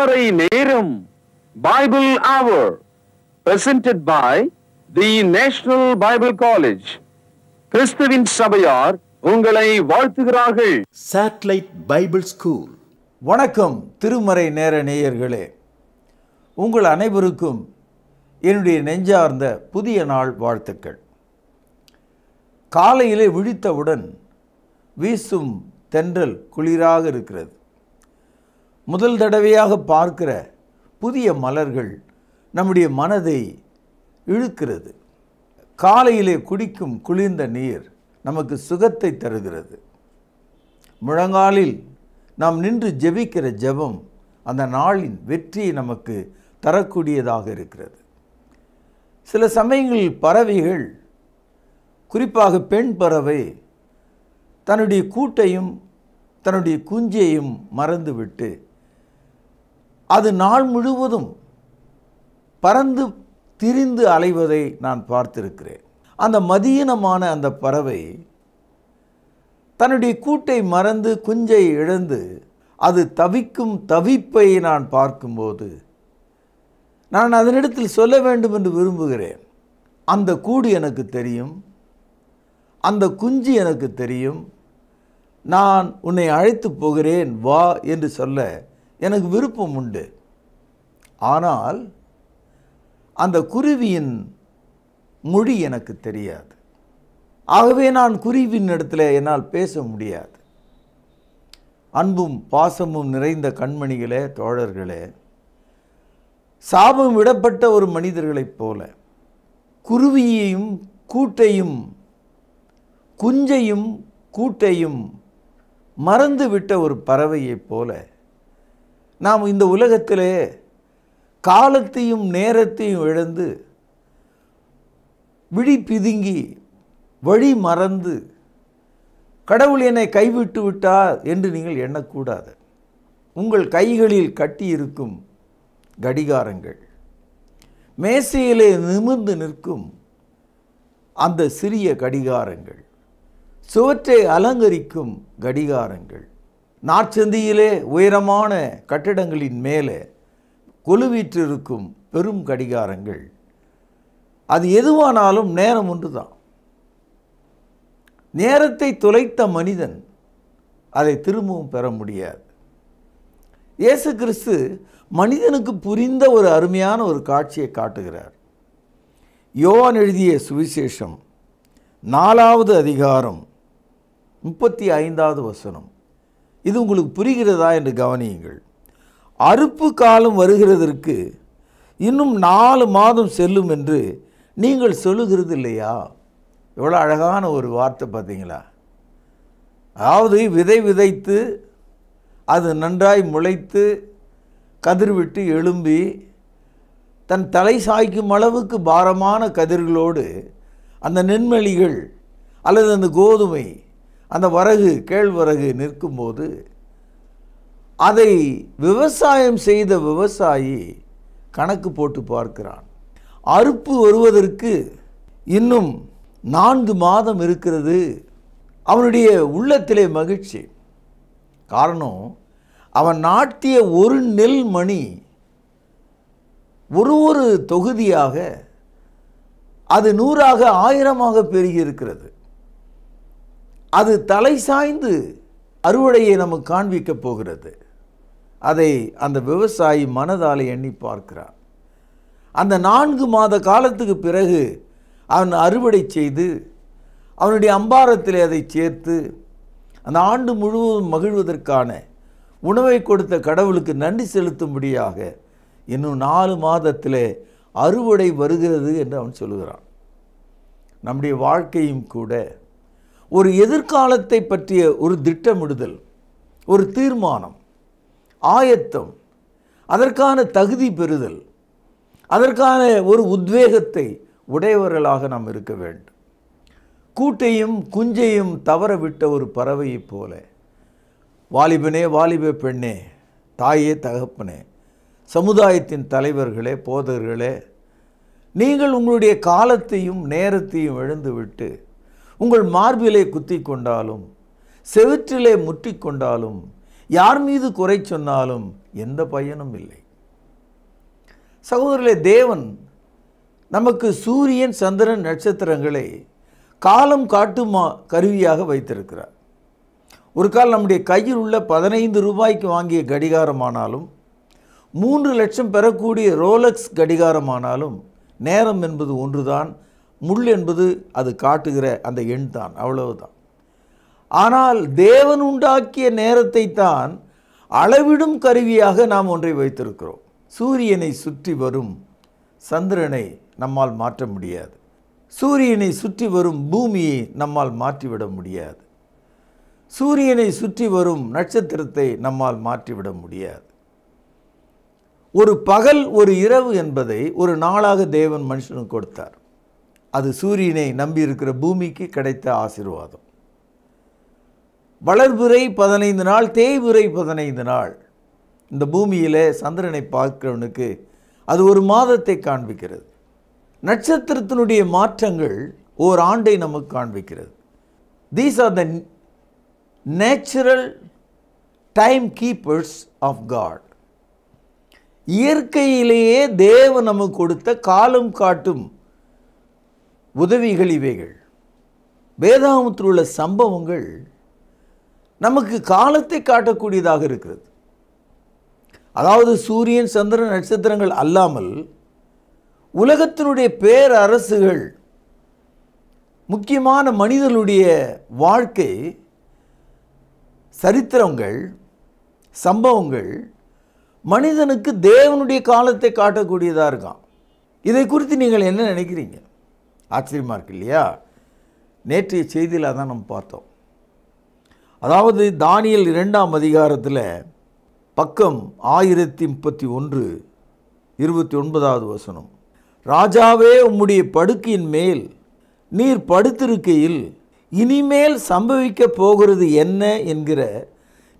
திருமறை நேரம் பைபிள் அவர் presented by the National Bible College. கிறிஸ்துவின் சபையார் உங்களை வாழ்த்துகிறார்கள். Satellite Bible School. வணக்கம் திருமறை நேர நேயர்களே, உங்கள் அனைவருக்கும் என்னுடைய நெஞ்சார்ந்த புதிய நாள் வாழ்த்துக்கள். காலையிலே விழித்தவுடன் வீசும் தென்றல் குளிராக இருக்கிறது. முதல் தடவையாக பார்க்கிற புதிய மலர்கள் நம்முடைய மனதை இழுக்கிறது. காலையிலே குடிக்கும் குளிர்ந்த நீர் நமக்கு சுகத்தை தருகிறது. முழங்காலில் நாம் நின்று ஜெபிக்கிற ஜெபம் அந்த நாளின் வெற்றியை நமக்கு தரக்கூடியதாக இருக்கிறது. சில சமயங்களில் பறவைகள், குறிப்பாக பெண் பறவை, தன்னுடைய கூட்டையும் தன்னுடைய குஞ்சையும் மறந்துவிட்டு அது நாள் முழுவதும் பறந்து திரிந்து அலைவதை நான் பார்த்திருக்கிறேன். அந்த மதியீனமான அந்த பறவை தன்னுடைய கூட்டை மறந்து குஞ்சை இழந்து அது தவிக்கும் தவிப்பை நான் பார்க்கும்போது நான் அதனிடத்தில் சொல்ல வேண்டும் என்று விரும்புகிறேன். அந்த கூடு எனக்கு தெரியும், அந்த குஞ்சு எனக்கு தெரியும், நான் உன்னை அழைத்து போகிறேன் வா என்று சொல்ல எனக்கு விருப்பம் உண்டு. ஆனால் அந்த குருவியின் மொழி எனக்கு தெரியாது. ஆகவே நான் குருவின் இடத்துல என்னால் பேச முடியாது. அன்பும் பாசமும் நிறைந்த கண்மணிகளே, தோழர்களே, சாபம் விடப்பட்ட ஒரு மனிதர்களைப் போல குருவியையும் கூட்டையும் குஞ்சையும் கூட்டையும் மறந்து விட்ட ஒரு பறவையைப் போல நாம் இந்த உலகத்திலே காலத்தையும் நேரத்தையும் இழந்து விழி பிதுங்கி வழி மறந்து கடவுள் என்னை கைவிட்டு விட்டார் என்று நீங்கள் எண்ணக்கூடாது. உங்கள் கைகளில் கட்டியிருக்கும் கடிகாரங்கள், மேசையிலே நிமிர்ந்து நிற்கும் அந்த சிறிய கடிகாரங்கள், சுவற்றை அலங்கரிக்கும் கடிகாரங்கள், நாற்சந்தியிலே உயரமான கட்டிடங்களின் மேலே கொலுவீற்றிருக்கும் பெரும் கடிகாரங்கள், அது எதுவானாலும் நேரம் ஒன்று தான். நேரத்தை தொலைத்த மனிதன் அதை திரும்பவும் பெற முடியாது. இயேசு கிறிஸ்து மனிதனுக்கு புரிந்த ஒரு அருமையான ஒரு காட்சியை காட்டுகிறார். யோவான் எழுதிய சுவிசேஷம் 4வது அதிகாரம் 35வது வசனம். இது உங்களுக்கு புரிகிறதா என்று கவனியுங்கள். அறுப்பு காலம் வருகிறதற்கு இன்னும் 4 மாதம் செல்லும் என்று நீங்கள் சொல்லுகிறது இல்லையா? எவ்வளோ அழகான ஒரு வார்த்தை பார்த்தீங்களா? அதாவது விதை விதைத்து அது நன்றாய் முளைத்து கதிர்விட்டு எழும்பி தன் தலை சாய்க்கும் அளவுக்கு பாரமான கதிர்களோடு அந்த நென்மணிகள் அல்லது அந்த கோதுமை, அந்த வரகு, கேழ்வரகு நிற்கும்போது அதை விவசாயம் செய்த விவசாயி கணக்கு போட்டு பார்க்கிறான். அறுப்பு வருவதற்கு இன்னும் 4 மாதம் இருக்கிறது. அவனுடைய உள்ளத்திலே மகிழ்ச்சி. காரணம், அவன் நாட்டிய ஒரு நெல் மணி ஒரு தொகுதியாக அது 100ஆக 1000ஆக பெருகி இருக்கிறது. அது தலை சாய்ந்து அறுவடையை நமக்கு காண்பிக்கப் போகிறது. அதை அந்த விவசாயி மனதால் எண்ணி பார்க்கிறான். அந்த 4 மாத காலத்துக்கு பிறகு அவன் அறுவடை செய்து அவனுடைய அம்பாரத்தில் அதை சேர்த்து அந்த ஆண்டு முழுவதும் மகிழ்வதற்கான உணவை கொடுத்த கடவுளுக்கு நன்றி செலுத்தும்படியாக இன்னும் 4 மாதத்தில் அறுவடை வருகிறது என்று அவன் சொல்லுகிறான். நம்முடைய வாழ்க்கையும் கூட ஒரு எதிர்காலத்தை பற்றிய ஒரு திட்டமிடுதல், ஒரு தீர்மானம், ஆயத்தம், அதற்கான தகுதி பெறுதல், அதற்கான ஒரு உத்வேகத்தை உடையவர்களாக நாம் இருக்க வேண்டும். கூட்டையும் குஞ்சையும் தவறவிட்ட ஒரு பறவையைப் போல, வாலிபனே, வாலிப பெண்ணே, தாயே, தகப்பனே, சமுதாயத்தின் தலைவர்களே, போதகர்களே, நீங்கள் உங்களுடைய காலத்தையும் நேரத்தையும் இழந்துவிட்டு உங்கள் மார்பிலே குத்தி கொண்டாலும், செவிற்றிலே முற்றி கொண்டாலும், யார் மீது குறை சொன்னாலும் எந்த பயனும் இல்லை. சகோதரர்களே, தேவன் நமக்கு சூரியன், சந்திரன், நட்சத்திரங்களை காலம் காட்டும் கருவியாக வைத்திருக்கிறார். ஒரு கால் நம்முடைய கையில் உள்ள 15 ரூபாய்க்கு வாங்கிய கடிகாரமானாலும் 3 லட்சம் பெறக்கூடிய ரோலக்ஸ் கடிகாரமானாலும் நேரம் என்பது ஒன்றுதான், முள் என்பது அது காட்டுகிற அந்த எண் தான், அவ்வளவுதான். ஆனால் தேவன் உண்டாக்கிய நேரத்தை தான் அளவிடும் கருவியாக நாம் ஒன்றை வைத்திருக்கிறோம். சூரியனை சுற்றி வரும் சந்திரனை நம்மால் மாற்ற முடியாது. சூரியனை சுற்றி வரும் பூமியை நம்மால் மாற்றிவிட முடியாது. சூரியனை சுற்றி வரும் நட்சத்திரத்தை நம்மால் மாற்றிவிட முடியாது. ஒரு பகல், ஒரு இரவு என்பதை ஒரு நாளாக தேவன் மனுஷனுக்கு கொடுத்தார். அது சூரியனை நம்பி இருக்கிற பூமிக்கு கிடைத்த ஆசீர்வாதம். வளர்பிறை 15 நாள், தேய்பிறை 15 நாள். இந்த பூமியிலே சந்திரனை பார்க்கிறவனுக்கு அது ஒரு மாதத்தை காண்பிக்கிறது. நட்சத்திரத்தினுடைய மாற்றங்கள் ஓர் ஆண்டை நமக்கு காண்பிக்கிறது. These are the natural time keepers of God. இயற்கையிலேயே தேவன் நமக்கு கொடுத்த காலம் காட்டும் உதவிகள் இவைகள். வேதாகமத்தில் உள்ள சம்பவங்கள் நமக்கு காலத்தை காட்டக்கூடியதாக இருக்கிறது. அதாவது சூரியன், சந்திரன், நட்சத்திரங்கள் அல்லாமல் உலகத்தினுடைய பேரரசுகள், முக்கியமான மனிதர்களுடைய வாழ்க்கை சரித்திரங்கள், சம்பவங்கள் மனிதனுக்கு தேவனுடைய காலத்தை காட்டக்கூடியதாக இருக்கான். இதை குறித்து நீங்கள் என்ன நினைக்கிறீங்க? ஆச்சரியமாக இருக்கு இல்லையா? நேற்றைய செய்தியில் தான் நம்ம பார்த்தோம். அதாவது தானியேல் 2ஆம் அதிகாரத்தில் பக்கம் 1031 29வது வசனம். ராஜாவே, உம்முடைய படுக்கையின் மேல் நீர் படுத்திருக்கையில் இனிமேல் சம்பவிக்க போகிறது என்ன என்கிற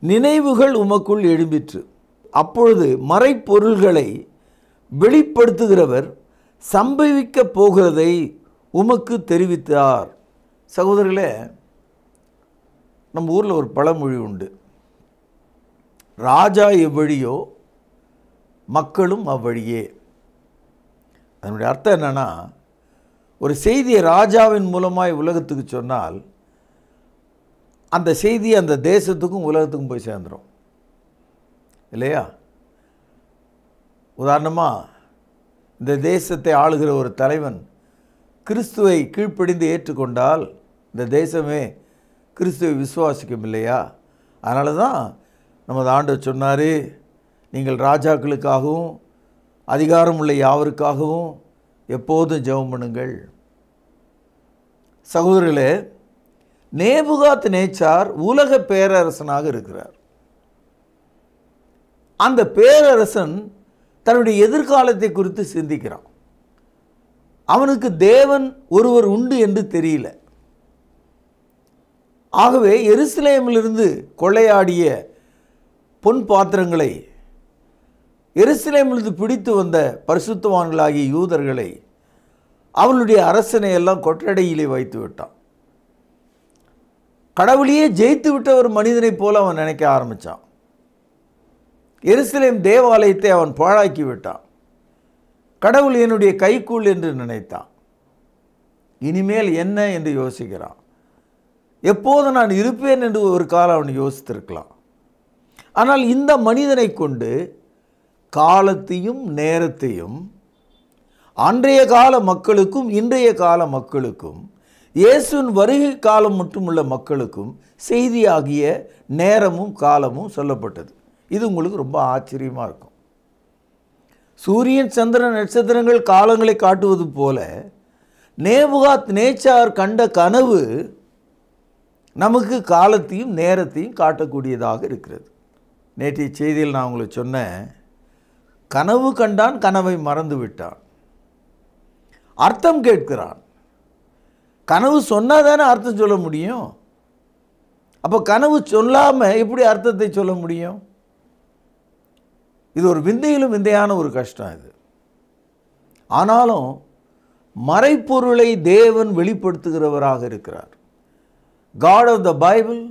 நினைவுகள் உமக்குள் எழும்பிற்று. அப்பொழுது மறைப்பொருள்களை வெளிப்படுத்துகிறவர் சம்பவிக்க போகிறதை உமக்கு தெரிவித்தார். சகோதரர்களே, நம்ம ஊரில் ஒரு பழமொழி உண்டு, ராஜா எவ்வழியோ மக்களும் அவ்வழியே. அதனுடைய அர்த்தம் என்னன்னா, ஒரு செய்தியை ராஜாவின் மூலமாய் உலகத்துக்கு சொன்னால் அந்த செய்தி அந்த தேசத்துக்கும் உலகத்துக்கும் போய் சேர்ந்துடும் இல்லையா? உதாரணமாக, இந்த தேசத்தை ஆளுகிற ஒரு தலைவன் கிறிஸ்துவை கீழ்ப்படிந்து ஏற்றுக்கொண்டால் இந்த தேசமே கிறிஸ்துவை விசுவாசிக்கும் இல்லையா? அதனால தான் நமது ஆண்டவர் சொன்னார், நீங்கள் ராஜாக்களுக்காகவும் அதிகாரம் உள்ள யாவருக்காகவும் எப்போதும் ஜெபம் பண்ணுங்கள். சகோதரர்களே, நேபுகாத் நேச்சார் உலக பேரரசனாக இருக்கிறார். அந்த பேரரசன் தன்னுடைய எதிர்காலத்தை குறித்து சிந்திக்கிறான். அவனுக்கு தேவன் ஒருவர் உண்டு என்று தெரியல. ஆகவே எருசலேமிலிருந்து கொள்ளையாடிய பொன் பாத்திரங்களை, எருசலேமிலிருந்து பிடித்து வந்த பரிசுத்தவான்களாகிய யூதர்களை, அவளுடைய அரசனை எல்லாம் கொட்டடையிலே வைத்து விட்டான். கடவுளையே ஜெயித்து விட்ட ஒரு மனிதனைப் போல அவன் நினைக்க ஆரம்பித்தான். எருசலேம் தேவாலயத்தை அவன் பாழாக்கி விட்டான். கடவுள் என்னுடைய கைக்கூள் என்று நினைத்தான். இனிமேல் என்ன என்று யோசிக்கிறான். எப்போது நான் இருப்பேன் என்று ஒரு காலம் அவன் யோசித்திருக்கலாம். ஆனால் இந்த மனிதனை கொண்டு காலத்தையும் நேரத்தையும் அன்றைய கால மக்களுக்கும் இன்றைய கால மக்களுக்கும் இயேசுவின் வருகை காலம் மட்டுமுள்ள மக்களுக்கும் செய்தியாகிய நேரமும் காலமும் சொல்லப்பட்டது. இது உங்களுக்கு ரொம்ப ஆச்சரியமாக இருக்கும். சூரியன், சந்திரன், நட்சத்திரங்கள் காலங்களை காட்டுவது போல நேபுகாத் நேச்சார் கண்ட கனவு நமக்கு காலத்தையும் நேரத்தையும் காட்டக்கூடியதாக இருக்கிறது. நேற்றைய செய்தியில் நான் உங்களுக்கு சொன்னேன், கனவு கண்டான், கனவை மறந்து விட்டான். அர்த்தம் கேட்கிறான். கனவு சொன்னால் தானே அர்த்தம் சொல்ல முடியும். அப்போ கனவு சொல்லாமல் எப்படி அர்த்தத்தை சொல்ல முடியும்? இது ஒரு விந்தையிலும் விந்தையான ஒரு கஷ்டம் இது. ஆனாலும் மறைப்பொருளை தேவன் வெளிப்படுத்துகிறவராக இருக்கிறார். God of the Bible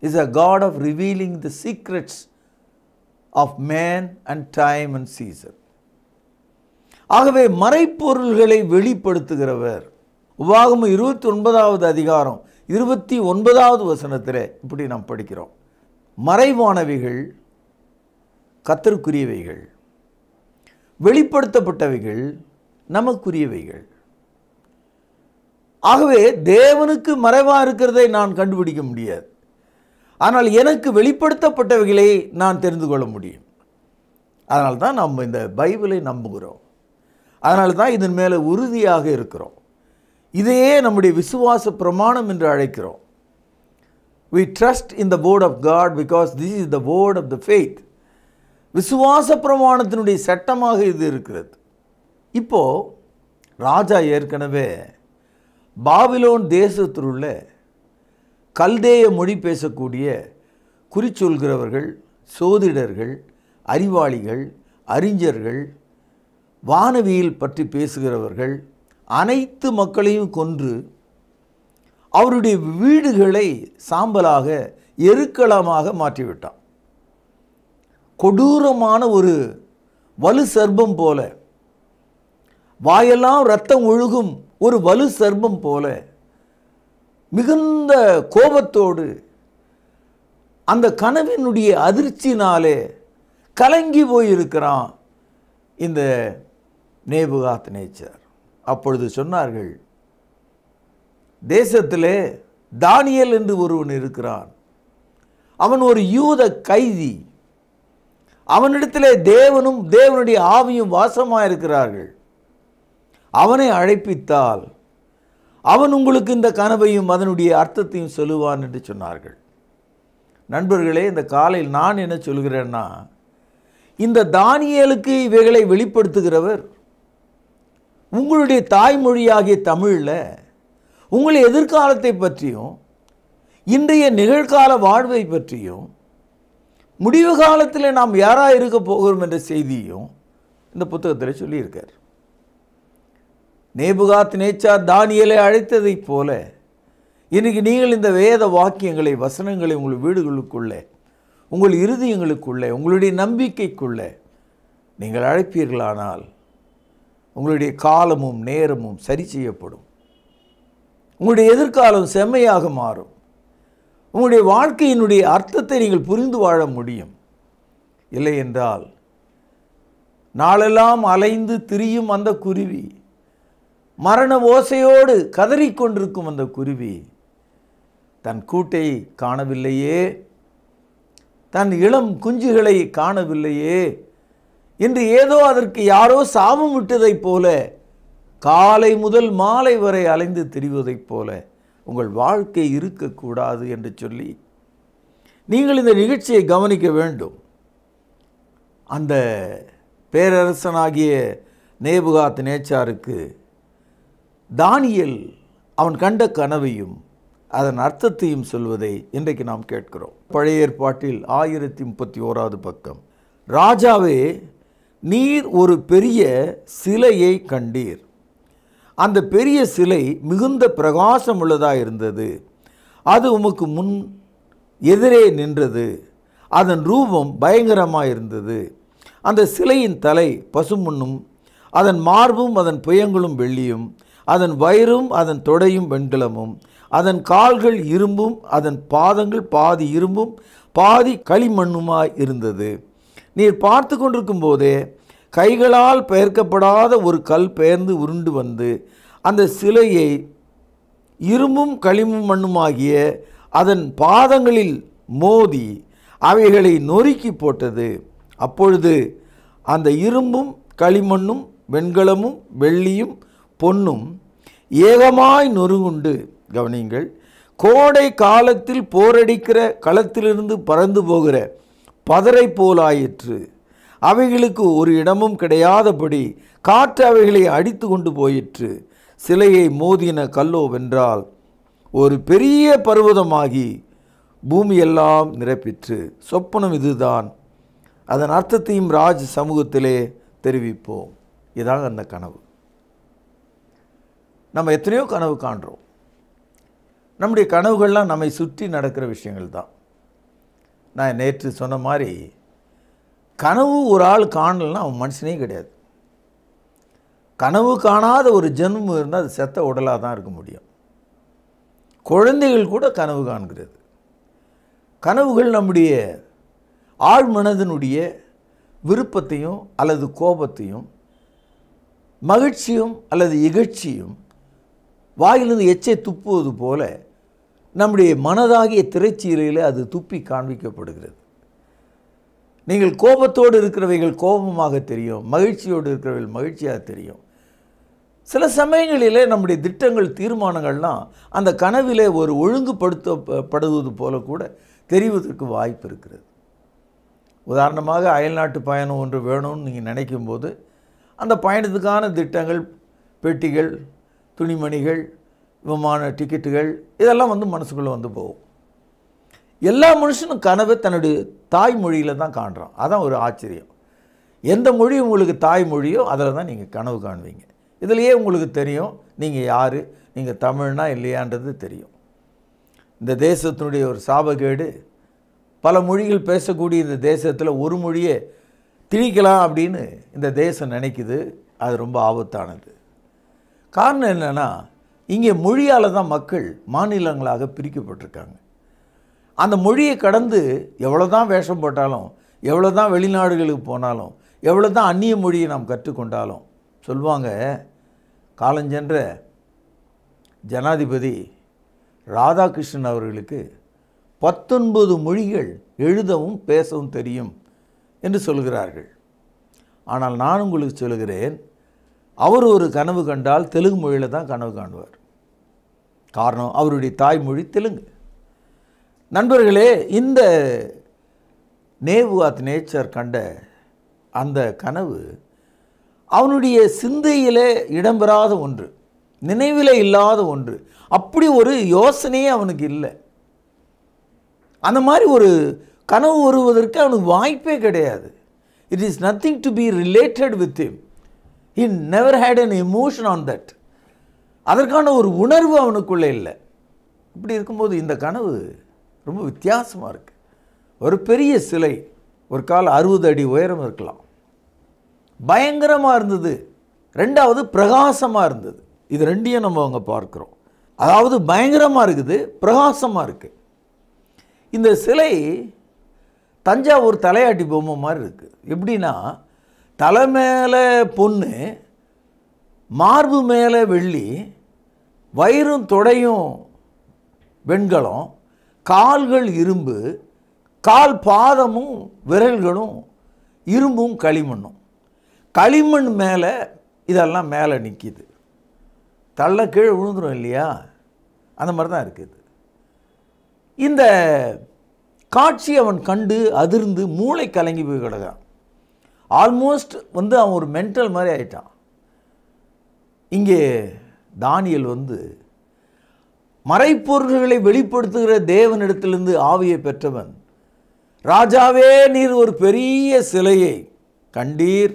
is a God of revealing the secrets of man and time and season. ஆகவே மறைப்பொருள்களை வெளிப்படுத்துகிறவர். உபாகமம் 29வது அதிகாரம் 29வது வசனத்தில் இப்படி நாம் படிக்கிறோம். மறைவானவைகள் கர்த்தருக்குரியவைகள், வெளிப்படுத்தப்பட்டவைகள் நமக்குரியவைகள். ஆகவே தேவனுக்கு மறைவாக இருக்கிறதை நான் கண்டுபிடிக்க முடியாது. ஆனால் எனக்கு வெளிப்படுத்தப்பட்டவைகளை நான் தெரிந்து கொள்ள முடியும். அதனால தான் நம்ம இந்த பைபிளை நம்புகிறோம். அதனால தான் இதன் மேலே உறுதியாக இருக்கிறோம். இதையே நம்முடைய விசுவாச பிரமாணம் என்று அழைக்கிறோம். We trust in the word of God because this is the word of the faith. விசுவாச பிரமாணத்தினுடைய சட்டமாக இது இருக்கிறது. இப்போ ராஜா ஏற்கனவே பாபிலோன் தேசத்தில் உள்ள கல்தேய மொழி பேசக்கூடிய குறிச்சொல்கிறவர்கள், சோதிடர்கள், அறிவாளிகள், அறிஞர்கள், வானவியல் பற்றி பேசுகிறவர்கள் அனைத்து மக்களையும் கொன்று அவருடைய வீடுகளை சாம்பலாக எருக்களமாக மாற்றிவிட்டான். கொடூரமான ஒரு வலு சர்ப்பம் போல, வாயெல்லாம் இரத்தம் ஒழுகும் ஒரு வலு சர்ப்பம் போல மிகுந்த கோபத்தோடு அந்த கனவினுடைய அதிர்ச்சினாலே கலங்கி போயிருக்கிறான் இந்த நேபுகாத்நேச்சார். அப்பொழுது சொன்னார்கள், தேசத்திலே தானியேல் என்று ஒருவன் இருக்கிறான். அவன் ஒரு யூத கைதி. அவனிடத்திலே தேவனும் தேவனுடைய ஆவியும் வாசமாயிருக்கிறார்கள். அவனை அழைப்பித்தால் அவன் உங்களுக்கு இந்த கனவையும் அதனுடைய அர்த்தத்தையும் சொல்லுவான் என்று சொன்னார்கள். நண்பர்களே, இந்த காலையில் நான் என்ன சொல்கிறேன்னா, இந்த தானியேலுக்கு இவைகளை வெளிப்படுத்துகிறவர் உங்களுடைய தாய்மொழியாகிய தமிழில் உங்களுடைய எதிர்காலத்தை பற்றியும் இன்றைய நிகழ்கால வாழ்வை பற்றியும் முடிவு காலத்தில் நாம் யாராக இருக்க போகிறோம் என்ற செய்தியும் இந்த புத்தகத்தில் சொல்லியிருக்கார். நேபுகாத்நேச்சார் தானியேலை அழைத்ததைப் போல இன்றைக்கு நீங்கள் இந்த வேத வாக்கியங்களை, வசனங்களை உங்கள் வீடுகளுக்குள்ளே, உங்கள் இருதயங்களுக்குள்ளே, உங்களுடைய நம்பிக்கைக்குள்ளே நீங்கள் அழைப்பீர்களானால் உங்களுடைய காலமும் நேரமும் சரி செய்யப்படும். உங்களுடைய எதிர்காலம் செம்மையாக மாறும். உங்களுடைய வாழ்க்கையினுடைய அர்த்தத்தை நீங்கள் புரிந்து வாழ முடியும். இல்லை என்றால் நாளெல்லாம் அலைந்து திரியும் அந்த குருவி, மரண ஓசையோடு கதறிக்கொண்டிருக்கும் அந்த குருவி தன் கூட்டை காணவில்லையே, தன் இளம் குஞ்சுகளை காணவில்லையே என்று ஏதோ அதற்கு யாரோ சாபம் விட்டதைப் போல காலை முதல் மாலை வரை அலைந்து திரிவதைப் போல உங்கள் வாழ்க்கை இருக்கக்கூடாது என்று சொல்லி நீங்கள் இந்த நிகழ்ச்சியை கவனிக்க வேண்டும். அந்த பேரரசனாகிய நேபுகாத்நேச்சாருக்கு தானியேல் அவன் கண்ட கனவையும் அதன் அர்த்தத்தையும் சொல்வதை இன்றைக்கு நாம் கேட்கிறோம். பழைய ஏற்பாட்டில் 1031வது பக்கம். ராஜாவே, நீர் ஒரு பெரிய சிலையை கண்டீர். அந்த பெரிய சிலை மிகுந்த பிரகாசம் உள்ளதாக இருந்தது. அது உமக்கு முன் எதிரே நின்றது. அதன் ரூபம் பயங்கரமாக இருந்தது. அந்த சிலையின் தலை பசும்பொன்னும், அதன் மார்பும் அதன் புயங்களும் வெள்ளியும், அதன் வயிறும் அதன் தொடையும் வெண்கலமும், அதன் கால்கள் இரும்பும், அதன் பாதங்கள் பாதி இரும்பும் பாதி களிமண்ணுமாய் இருந்தது. நீர் பார்த்து கொண்டிருக்கும் போதே கைகளால் பெயர்க்கப்படாத ஒரு கல் பெயர்ந்து உருண்டு வந்து அந்த சிலையை இரும்பும் களிமும் மண்ணுமாகிய அதன் பாதங்களில் மோதி அவைகளை நொறுக்கி போட்டது. அப்பொழுது அந்த இரும்பும் களிமண்ணும் வெண்கலமும் வெள்ளியும் பொன்னும் ஏகமாய் நொறுங்குண்டு, கவனிங்கள், கோடை காலத்தில் போரடிக்கிற களத்திலிருந்து பறந்து போகிற பதரை போலாயிற்று. அவைகளுக்கு ஒரு இடமும் கிடையாதபடி காற்று அவைகளை அடித்து கொண்டு போயிற்று. சிலையை மோதின கல்லோ வென்றால் ஒரு பெரிய பர்வதமாகி பூமியெல்லாம் நிரப்பிற்று. சொப்பனம் இதுதான். அதன் அர்த்தத்தையும் ராஜ் சமூகத்திலே தெரிவிப்போம். இதாங்க அந்த கனவு. நம்ம எத்தனையோ கனவு காண்றோம். நம்முடைய கனவுகள்லாம் நம்மை சுற்றி நடக்கிற விஷயங்கள் தான். நான் நேற்று சொன்ன மாதிரி கனவு ஒரு ஆள் காணலைன்னா அவன் மனுஷனே கிடையாது. கனவு காணாத ஒரு ஜென்மம் இருந்தால் அது செத்த உடலாக தான் இருக்க முடியும். குழந்தைகள் கூட கனவு காண்கிறது. கனவுகள் நம்முடைய ஆழ்மனதினுடைய விருப்பத்தையும் அல்லது கோபத்தையும், மகிழ்ச்சியும் அல்லது இகழ்ச்சியும், வாயிலிருந்து எச்சை துப்புவது போல நம்முடைய மனதாகிய திரைச்சீலையில் அது துப்பி காண்பிக்கப்படுகிறது. நீங்கள் கோபத்தோடு இருக்கிறவைகள் கோபமாக தெரியும், மகிழ்ச்சியோடு இருக்கிறவைகள் மகிழ்ச்சியாக தெரியும். சில சமயங்களிலே நம்முடைய திட்டங்கள், தீர்மானங்கள்லாம் அந்த கனவிலே ஒரு ஒழுங்குபடுத்தப்படுவது போல கூட தெரிவதற்கு வாய்ப்பு இருக்கிறது. உதாரணமாக அயல்நாட்டு பயணம் ஒன்று வேணும்னு நீங்கள் நினைக்கும்போது அந்த பயணத்துக்கான திட்டங்கள், பெட்டிகள், துணிமணிகள், விமான டிக்கெட்டுகள் இதெல்லாம் மனசுக்குள்ளே போகும். எல்லா மனுஷனும் கனவை தன்னுடைய தாய்மொழியில் தான் காண்றான். அதான் ஒரு ஆச்சரியம். எந்த மொழி உங்களுக்கு தாய்மொழியோ அதில் தான் நீங்கள் கனவு காணுவீங்க. இதிலேயே உங்களுக்கு தெரியும் நீங்கள் யார், நீங்கள் தமிழ்னா இல்லையான்றது தெரியும். இந்த தேசத்தினுடைய ஒரு சாபகேடு, பல மொழிகள் பேசக்கூடிய இந்த தேசத்தில் ஒரு மொழியே திணிக்கலாம் அப்படின்னு இந்த தேசம் நினைக்குது. அது ரொம்ப ஆபத்தானது. காரணம் என்னென்னா, இங்கே மொழியால் தான் மக்கள் மாநிலங்களாக பிரிக்கப்பட்டிருக்காங்க. அந்த மொழியை கடந்து எவ்வளோ தான் வேஷம் போட்டாலும், எவ்வளோ தான் வெளிநாடுகளுக்கு போனாலும், எவ்வளோ தான் அந்நிய மொழியை நாம் கற்றுக்கொண்டாலும், சொல்லுவாங்க, காலஞ்சென்ற ஜனாதிபதி ராதாகிருஷ்ணன் அவர்களுக்கு 19 மொழிகள் எழுதவும் பேசவும் தெரியும் என்று சொல்கிறார்கள். ஆனால் நான் உங்களுக்கு சொல்கிறேன், அவர் ஒரு கனவு கண்டால் தெலுங்கு மொழியில் தான் கனவு காணுவார். காரணம், அவருடைய தாய்மொழி தெலுங்கு. நண்பர்களே, இந்த நேபுகாத்நேச்சர் கண்ட அந்த கனவு அவனுடைய சிந்தையிலே இடம்பெறாத ஒன்று, நினைவில் இல்லாத ஒன்று. அப்படி ஒரு யோசனையே அவனுக்கு இல்லை. அந்த மாதிரி ஒரு கனவு வருவதற்கு அவனுக்கு வாய்ப்பே கிடையாது. It is nothing to be related with him. He never had an emotion on that. அதற்கான ஒரு உணர்வு அவனுக்குள்ளே இல்லை. இப்படி இருக்கும்போது இந்த கனவு ரொம்ப வித்தியாசமாக இருக்குது. ஒரு பெரிய சிலை, ஒரு கால் 60 அடி உயரம் இருக்கலாம், பயங்கரமாக இருந்தது. ரெண்டாவது பிரகாசமாக இருந்தது. இது ரெண்டையும் நம்ம அங்கே பார்க்குறோம். அதாவது பயங்கரமாக இருக்குது, பிரகாசமாக இருக்குது. இந்த சிலை தஞ்சாவூர் தலையாட்டி பொம்மை மாதிரி இருக்குது. எப்படின்னா, தலை மேலே பொண்ணு, மார்பு மேலே வெள்ளி, வயிறும் தொடையும் வெண்கலம், கால்கள் இரும்பு, கால் பாதமும் விரல்களும் இரும்பும் களிமண்ணும். களிமண் மேலே இதெல்லாம் மேலே நிற்கிது. தள்ள கீழே விழுந்துடும் இல்லையா, அந்த மாதிரி தான் இருக்குது. இந்த காட்சி அவன் கண்டு அதிர்ந்து மூளை கலங்கி போய் கிடக்கான். ஆல்மோஸ்ட் அவன் ஒரு மென்டல் மாதிரி ஆயிட்டான். இங்கே தானியேல் மறைப்பொருள்களை வெளிப்படுத்துகிற தேவனிடத்திலிருந்து ஆவியை பெற்றவன். ராஜாவே, நீர் ஒரு பெரிய சிலையை கண்டீர்,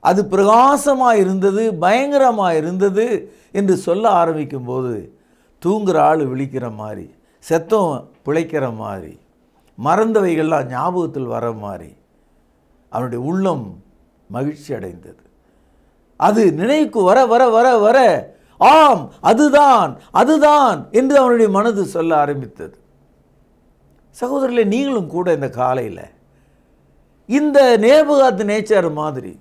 அது பிரகாசமாக இருந்தது, பயங்கரமாக இருந்தது என்று சொல்ல ஆரம்பிக்கும் போது தூங்குற ஆள் விழிக்கிற மாதிரி, செத்தம் பிழைக்கிற மாதிரி, மறந்தவைகள்லாம் ஞாபகத்தில் வர மாதிரி அவனுடைய உள்ளம் மகிழ்ச்சி அடைந்தது. அது நினைவுக்கு வர வர வர வர ஆம் அதுதான் அதுதான் என்று அவனுடைய மனது சொல்ல ஆரம்பித்தது. சகோதரர்களே, நீங்களும் கூட இந்த காலையில் இந்த நேபுகாத்நேச்சர் மாதிரி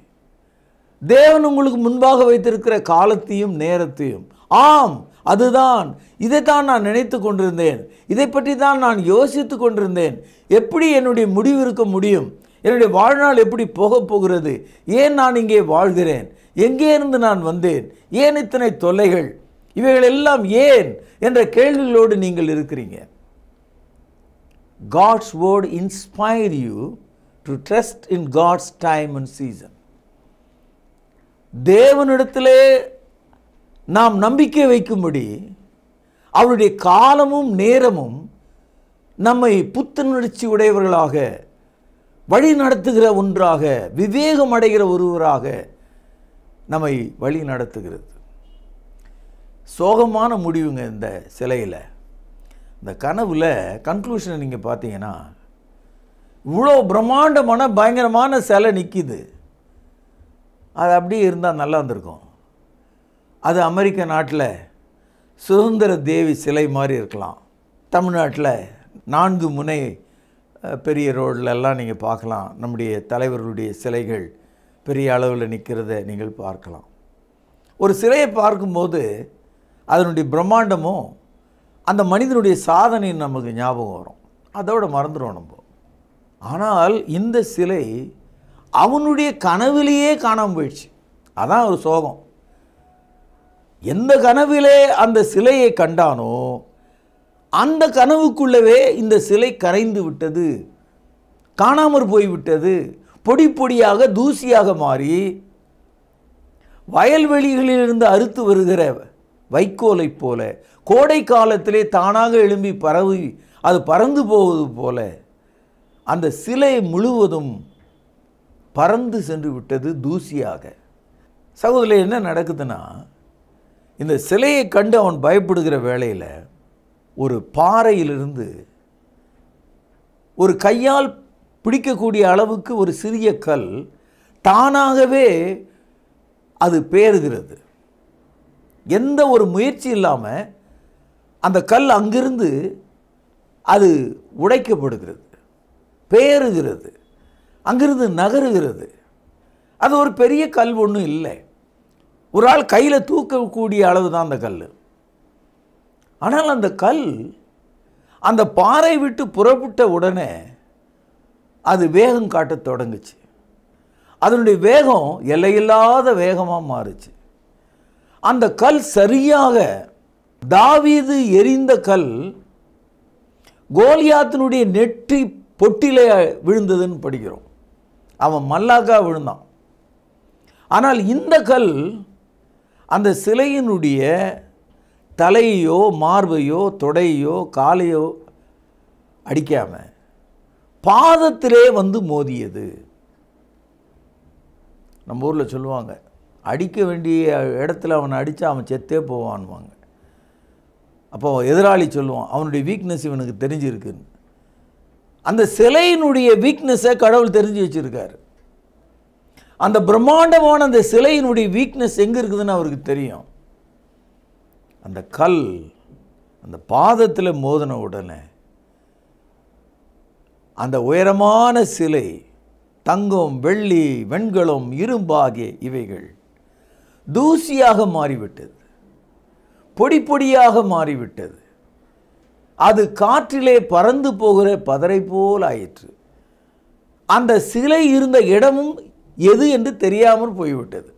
தேவன் உங்களுக்கு முன்பாக வைத்திருக்கிற காலத்தையும் நேரத்தையும், ஆம் அதுதான், இதைத்தான் நான் நினைத்து கொண்டிருந்தேன், இதை பற்றி தான் நான் யோசித்து கொண்டிருந்தேன், எப்படி என்னுடைய முடிவு இருக்க முடியும், என்னுடைய வாழ்நாள் எப்படி போகப் போகிறது, ஏன் நான் இங்கே வாழ்கிறேன், எங்கே இருந்து நான் வந்தேன், ஏன் இத்தனை தொல்லைகள், இவைகள் எல்லாம் ஏன் என்ற கேள்விகளோடு நீங்கள் இருக்கிறீங்க. God's word inspire you to trust in God's time and season. தேவனிடத்திலே நாம் நம்பிக்கை வைக்கும்படி அவருடைய காலமும் நேரமும் நம்மை புத்துணர்ச்சி உடையவர்களாக, வழி நடத்துகிற ஒன்றாக, விவேகம் அடைகிற ஒருவராக நம்மை வழி நடத்துகிறது. சோகமான முடிவுங்க இந்த சிலையில். இந்த கனவில் கன்க்ளூஷனை நீங்கள் பார்த்தீங்கன்னா, இவ்வளோ பிரம்மாண்டமான பயங்கரமான சிலை நிற்கிது. அது அப்படியே இருந்தால் நல்லா இருந்திருக்கும். அது அமெரிக்க நாட்டில் சுதந்திர தேவி சிலை மாதிரி இருக்கலாம். தமிழ்நாட்டில் 4 முனை பெரிய ரோட்லெல்லாம் நீங்கள் பார்க்கலாம். நம்முடைய தலைவர்களுடைய சிலைகள் பெரிய அளவில் நிற்கிறத நீங்கள் பார்க்கலாம். ஒரு சிலையை பார்க்கும்போது அதனுடைய பிரம்மாண்டமும் அந்த மனிதனுடைய சாதனையும் நமக்கு ஞாபகம் வரும். அதோடு மறந்துடும் நம்ம. ஆனால் இந்த சிலை அவனுடைய கனவிலேயே காணாமல் போயிடுச்சு. அதான் ஒரு சோகம். எந்த கனவிலே அந்த சிலையை கண்டானோ அந்த கனவுக்குள்ளவே இந்த சிலை கரைந்து விட்டது, காணாமற் போய்விட்டது. பொடி பொடியாக தூசியாக மாறி வயல்வெளிகளிலிருந்து அறுத்து வருகிற வைக்கோலை போல கோடை காலத்திலே தானாக எழும்பி பரவி அது பறந்து போவது போல அந்த சிலை முழுவதும் பறந்து சென்று விட்டது தூசியாக. சகோதரர்களே, என்ன நடக்குதுன்னா, இந்த சிலையை கண்டு அவன் பயப்படுகிற வேளையில் ஒரு பாறையிலிருந்து ஒரு கையால் பிடிக்கக்கூடிய அளவுக்கு ஒரு சிறிய கல் தானாகவே அது பெயர்கிறது. எந்த ஒரு முயற்சி இல்லாமல் அந்த கல் அங்கிருந்து அது உடைக்கப்படுகிறது, பெயருகிறது, அங்கிருந்து நகருகிறது. அது ஒரு பெரிய கல் ஒன்றும் இல்லை. ஒரு ஆள் கையில் தூக்கக்கூடிய அளவு தான் அந்த கல். ஆனால் அந்த கல் அந்த பாறை விட்டு புறப்பட்ட உடனே அது வேகம் காட்டத் தொடங்குச்சு. அதனுடைய வேகம் எல்லையில்லாத வேகமாக மாறுச்சு. அந்த கல் சரியாக தாவீது எறிந்த கல் கோலியாத்தினுடைய நெற்றி பொட்டிலே விழுந்ததுன்னு படிக்கிறோம். அவன் மல்லாக்கா விழுந்தான். ஆனால் இந்த கல் அந்த சிலையினுடைய தலையோ மார்பையோ தொடையோ காலையோ அடிக்காமல் பாதத்திலே வந்து மோதியது. நம்ம ஊரில் சொல்லுவாங்க, அடிக்க வேண்டிய இடத்துல அவனை அடித்தா அவன் செத்தே போவான்வாங்க. அப்போ எதிராளி சொல்லுவான், அவனுடைய வீக்னஸ் இவனுக்கு தெரிஞ்சிருக்குன்னு. அந்த சிலையினுடைய வீக்னஸை கடவுள் தெரிஞ்சு வச்சுருக்காரு. அந்த பிரம்மாண்டமான அந்த சிலையினுடைய வீக்னஸ் எங்கே இருக்குதுன்னு அவருக்கு தெரியும். அந்த கல் அந்த பாதத்தில் மோதின உடனே அந்த உயரமான சிலை தங்கம், வெள்ளி, வெண்கலம், இரும்பு ஆகிய இவைகள் தூசியாக மாறிவிட்டது, பொடி பொடியாக மாறிவிட்டது. அது காற்றிலே பறந்து போகிற பதரை போல் ஆயிற்று. அந்த சிலை இருந்த இடமும் எது என்று தெரியாமல் போய்விட்டது.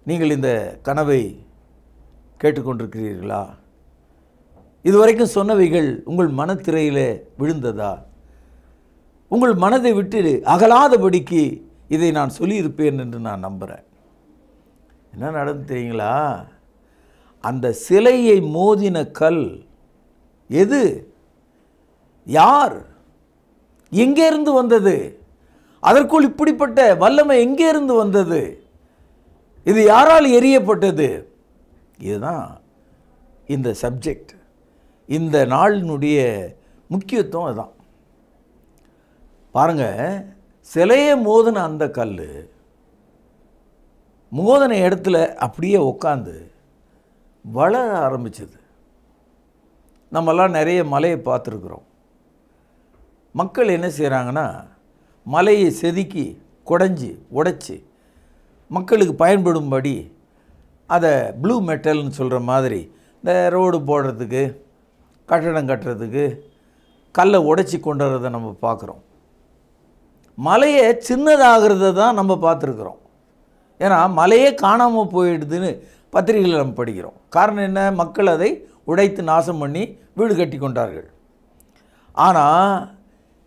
நீங்கள் இந்த கனவை கேட்டுக்கொண்டிருக்கிறீர்களா? இதுவரைக்கும் சொன்னவைகள் உங்கள் மனத்திரையில் விழுந்ததா? உங்கள் மனதை விட்டு அகலாதபடிக்கு இதை நான் சொல்லியிருப்பேன் என்று நான் நம்புகிறேன். என்ன நடந்து தெரியுங்களா? அந்த சிலையை மோதின கல் எது? யார்? எங்கே இருந்து வந்தது? அதற்குள் இப்படிப்பட்ட வல்லமை எங்கே இருந்து வந்தது? இது யாரால் எரியப்பட்டது? இதுதான் இந்த சப்ஜெக்ட். இந்த நாளினுடைய முக்கியத்துவம் அதுதான். பாருங்க, சிலையை மோதின அந்த கல் மோதின இடத்துல அப்படியே உட்காந்து வளர ஆரம்பிச்சது. நம்மெல்லாம் நிறைய மலையை பார்த்துருக்குறோம். மக்கள் என்ன செய்கிறாங்கன்னா, மலையை செதுக்கி குடைஞ்சி உடைச்சி மக்களுக்கு பயன்படும்படி அதை ப்ளூ மெட்டல்னு சொல்கிற மாதிரி இந்த ரோடு போடுறதுக்கு, கட்டடம் கட்டுறதுக்கு கல்லை உடைச்சி கொண்டு வரதை நம்ம பார்க்குறோம். மலையை சின்னதாகிறத தான் நம்ம பார்த்துருக்குறோம். ஏன்னா மலையே காணாமல் போயிடுதுன்னு பத்திரிகையில் நம்ம படிக்கிறோம். காரணம் என்ன? மக்கள் அதை உடைத்து நாசம் பண்ணி வீடு கட்டி கொண்டார்கள். ஆனால்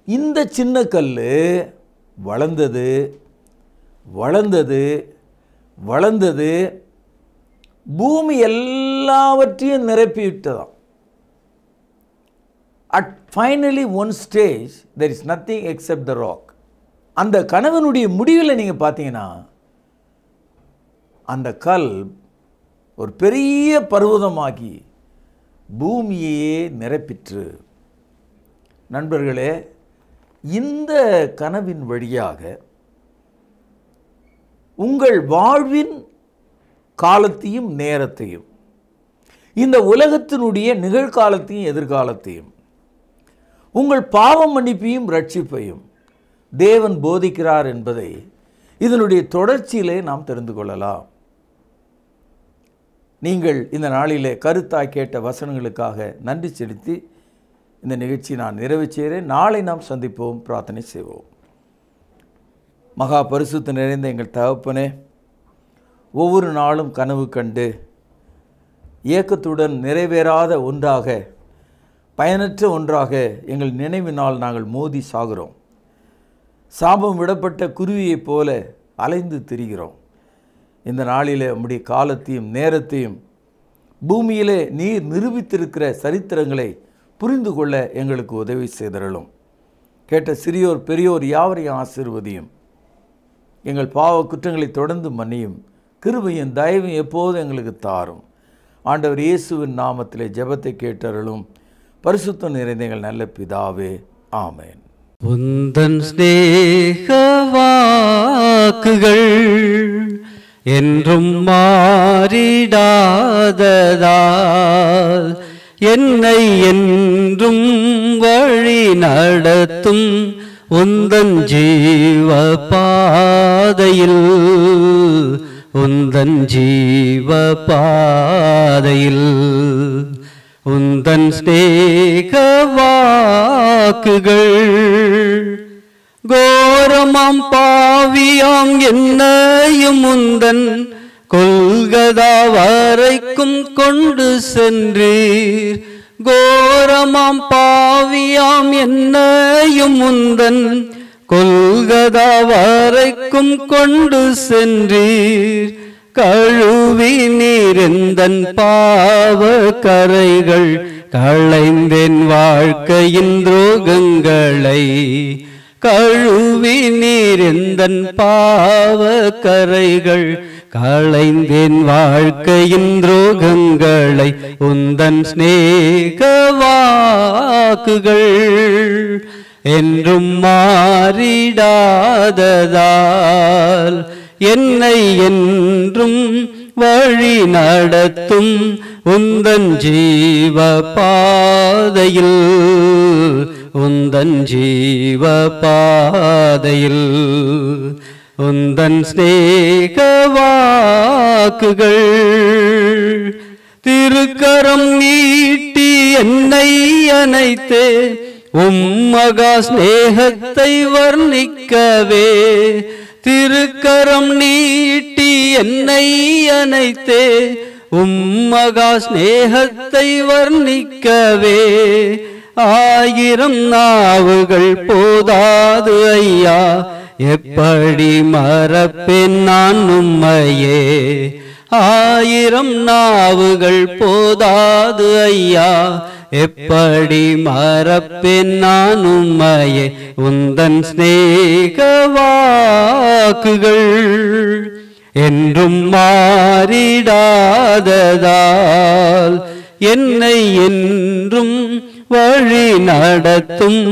இந்த சின்ன கல் வளர்ந்தது வளர்ந்தது வளர்ந்தது, பூமி எல்லாவற்றையும் நிரப்பிவிட்டதாம். At finally one stage there is nothing except the rock. அந்த கனவனுடைய முடிவில் நீங்கள் பார்த்தீங்கன்னா அந்த கல் ஒரு பெரிய பர்வதமாகி பூமியே நிரப்பிற்று. நண்பர்களே, இந்த கனவின் வழியாக உங்கள் வாழ்வின் காலத்தையும் நேரத்தையும், இந்த உலகத்தினுடைய நிகழ்காலத்தையும் எதிர்காலத்தையும், உங்கள் பாவ மன்னிப்பையும் ரட்சிப்பையும் தேவன் போதிக்கிறார் என்பதை இதனுடைய தொடர்ச்சியிலே நாம் தெரிந்து கொள்ளலாம். நீங்கள் இந்த நாளிலே கருத்தாய் கேட்ட வசனங்களுக்காக நன்றி செலுத்தி இந்த நிகழ்ச்சி நான் நிறைவு செய்கிறேன். நாளை நாம் சந்திப்போம், பிரார்த்தனை செய்வோம். மகா பரிசுத்த நிறைந்த எங்கள் தகப்பனே, ஒவ்வொரு நாளும் கனவு கண்டு ஏக்கத்துடன் நிறைவேறாத ஒன்றாக, பயனற்ற ஒன்றாக எங்கள் நினைவினால் நாங்கள் மோதி சாகிறோம். சாபம் விடப்பட்ட குருவியைப் போல அலைந்து திரிகிறோம். இந்த நாளிலே உம்முடைய காலத்தையும் நேரத்தையும், பூமியிலே நீர் நிரூபித்திருக்கிற சரித்திரங்களை புரிந்து கொள்ள எங்களுக்கு உதவி செய்தருளும். கேட்ட சிறியோர் பெரியோர் யாவரையும் ஆசீர்வதியும். எங்கள் பாவ குற்றங்களை தொடர்ந்து மன்னியும். கிருபையும் தயவும் எப்போதும் எங்களுக்கு தாரும். ஆண்டவர் இயேசுவின் நாமத்திலே ஜெபத்தை கேட்டருளும். பரிசுத்தம் நிறைந்த எங்கள் நல்ல பிதாவே, ஆமென். உந்தன் ஸ்நேக வாக்குகள் என்றும் மாறிடாததால் என்னை என்றும் வழி நடத்தும் உந்தன் ஜீவ பாதையில், உந்தன் ஜீவ பாதையில் உந்தன் ஸ்நேக வாக்குகள் கோரமாம் பாவியாம் என்னையும் உந்தன் கொல்கதா வரைக்கும் கொண்டு சென்றீர். கோரமாம் பாவியாம் என்னையும் உந்தன் கொல்கதா வரைக்கும் கொண்டு சென்றீர். கழுவி நீரெந்தன் பாவ கரைகள் களைந்தேன் வாழ்க்கையின் துரோகங்களை. கழுவி நீரெந்தன் பாவ கரைகள் களைந்தேன் வாழ்க்கையின் துரோகங்களை. உந்தன் ஸ்நேக வாக்குகள் என்றும் மாறிடாததால் என்னை என்றும் வழி நடத்தும் உந்தன் ஜீவ பாதையில், உந்தன் ஜீவ பாதையில் உந்தன் ஸ்நேக வாக்குகள். திருக்கரம் நீட்டி என்னை அணைத்தே மகா ஸ்நேகத்தை வர்ணிக்கவே. திருக்கரம் நீட்டி என்னை அணைத்தே மகா ஸ்நேகத்தை வர்ணிக்கவே. 1000 நாவுகள் போதாது ஐயா, எப்படி மறப்பேன் நான் உம்மையே. 1000 நாவுகள் போதாது ஐயா, எப்படி மறப்பேன் நான் உம்மையே. உந்தன் ஸ்நேக வாக்குகள் என்றும் மாறிடாததால் என்னை என்றும் வழி நடத்தும்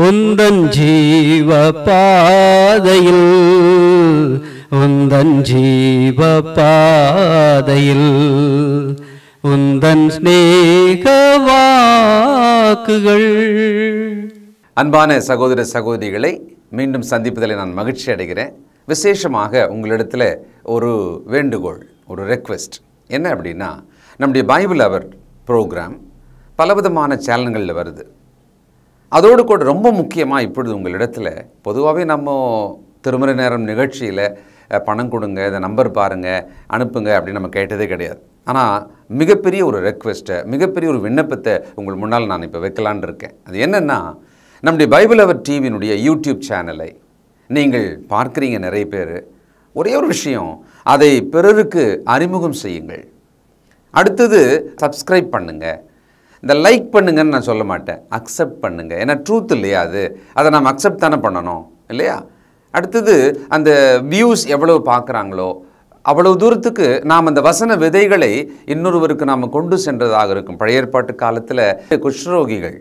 உந்தன் ஜீவ பாதையில், உந்தன் ஜீவ பாதையில் உந்தன் ஸ்நேக வாக்குகள். அன்பான சகோதர சகோதரிகளை மீண்டும் சந்திப்பதில் நான் மகிழ்ச்சி அடைகிறேன். விசேஷமாக உங்களிடத்தில் ஒரு வேண்டுகோள், ஒரு ரெக்வெஸ்ட் என்ன அப்படின்னா, நம்முடைய பைபிள் அவர் ப்ரோக்ராம் பலவிதமான சேனல்களில் வருது. அதோடு கூட ரொம்ப முக்கியமாக இப்பொழுது உங்களிடத்தில் பொதுவாகவே நம்ம திருமறை நேரம் நிகழ்ச்சியில் பணம் கொடுங்க, இதை நம்பர் பாருங்கள், அனுப்புங்க அப்படின்னு நம்ம கேட்டதே கிடையாது. ஆனால் மிகப்பெரிய ஒரு ரெக்வெஸ்ட்டை, மிகப்பெரிய ஒரு விண்ணப்பத்தை உங்கள் முன்னால் நான் இப்போ வைக்கலான் இருக்கேன். அது என்னென்னா, நம்முடைய பைபிள் அவர் டிவியினுடைய யூடியூப் சேனலை நீங்கள் பார்க்குறீங்க நிறைய பேர். ஒரே ஒரு விஷயம், அதை பிறருக்கு அறிமுகம் செய்யுங்கள். அடுத்தது சப்ஸ்கிரைப் பண்ணுங்கள். இந்த லைக் பண்ணுங்கன்னு நான் சொல்ல மாட்டேன், அக்செப்ட் பண்ணுங்கள். ஏன்னா ட்ரூத் இல்லையா அது, அதை நாம் அக்செப்ட் தானே பண்ணணும் இல்லையா. அடுத்தது அந்த வியூஸ் எவ்வளவு பார்க்குறாங்களோ அவ்வளவு தூரத்துக்கு நாம் அந்த வசன விதைகளை இன்னொருவருக்கு நாம் கொண்டு சென்றதாக இருக்கும். பழைய ஏற்பாட்டு காலத்தில் குஷ்ரோகிகள்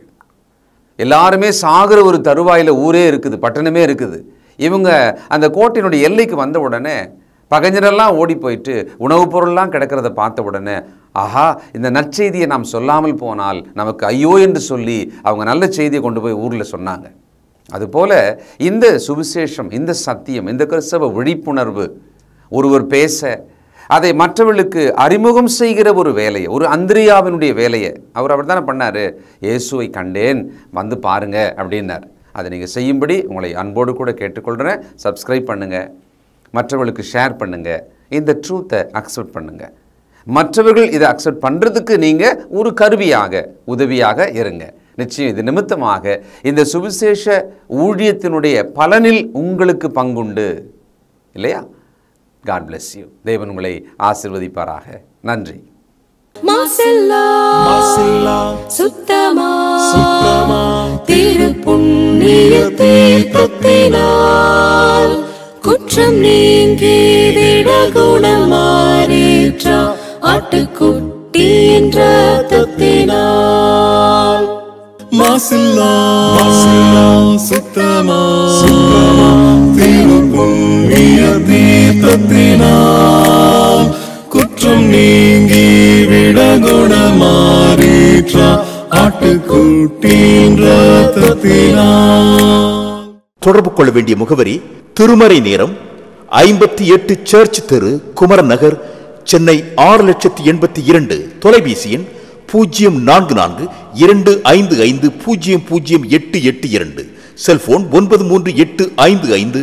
எல்லாருமே சாகிற ஒரு தருவாயில் ஊரே இருக்குது, பட்டணமே இருக்குது. இவங்க அந்த கோட்டையினுடைய எல்லைக்கு வந்த உடனே பகைஞரெல்லாம் ஓடி போயிட்டு உணவுப் பொருள்லாம் கிடக்கிறத பார்த்த உடனே, ஆஹா, இந்த நற்செய்தியை நாம் சொல்லாமல் போனால் நமக்கு ஐயோ என்று சொல்லி அவங்க நல்ல செய்தியை கொண்டு போய் ஊரில் சொன்னாங்க. அதுபோல் இந்த சுவிசேஷம், இந்த சத்தியம், இந்த கிறிஸ்தவ விழிப்புணர்வு, ஒருவர் பேச அதை மற்றவர்களுக்கு அறிமுகம் செய்கிற ஒரு வேலையை, ஒரு அந்திரியாவினுடைய வேலையை அவர் தானே பண்ணார். இயேசுவை கண்டேன், வந்து பாருங்க அப்படின்னார். அதை நீங்கள் செய்யும்படி உங்களை அன்போடு கூட கேட்டுக்கொள்கிறேன். சப்ஸ்கிரைப் பண்ணுங்கள், மற்றவர்களுக்கு ஷேர் பண்ணுங்கள், இந்த ட்ரூத்தை அக்செப்ட் பண்ணுங்கள். மற்றவர்கள் இதை அக்செப்ட் பண்ணுறதுக்கு நீங்கள் ஒரு கருவியாக, உதவியாக இருங்க. நிச்சயம் இது நிமித்தமாக இந்த சுவிசேஷ ஊழியத்தினுடைய பலனில் உங்களுக்கு பங்குண்டு இல்லையா? God bless you. தேவன் உங்களை ஆசீர்வதிப்பாராக. நன்றி. மாசெல்லா சுத்தமா திருப்புண்ணிய தீர்த்தத்தினால் குற்றம் நீங்கி விட குணமாறேற்ற ஆட்டுக்குட்டி என்ற ரத்தத்தினால். மாசில்லா சுத்தமா திருப்புண்ணிய தீர்த்தத்தினால் குற்றம் நீங்கி விட குணமாறேற்ற ஆட்டுக்குட்டியின் ரத்தத்தினால். தொடர்பு கொள்ள வேண்டிய முகவரி: திருமறை நேரம், 58 சர்ச் தெரு, குமரன் நகர், சென்னை 6,82,000. தொலைபேசி எண் 044255008882. செல்போன் 938550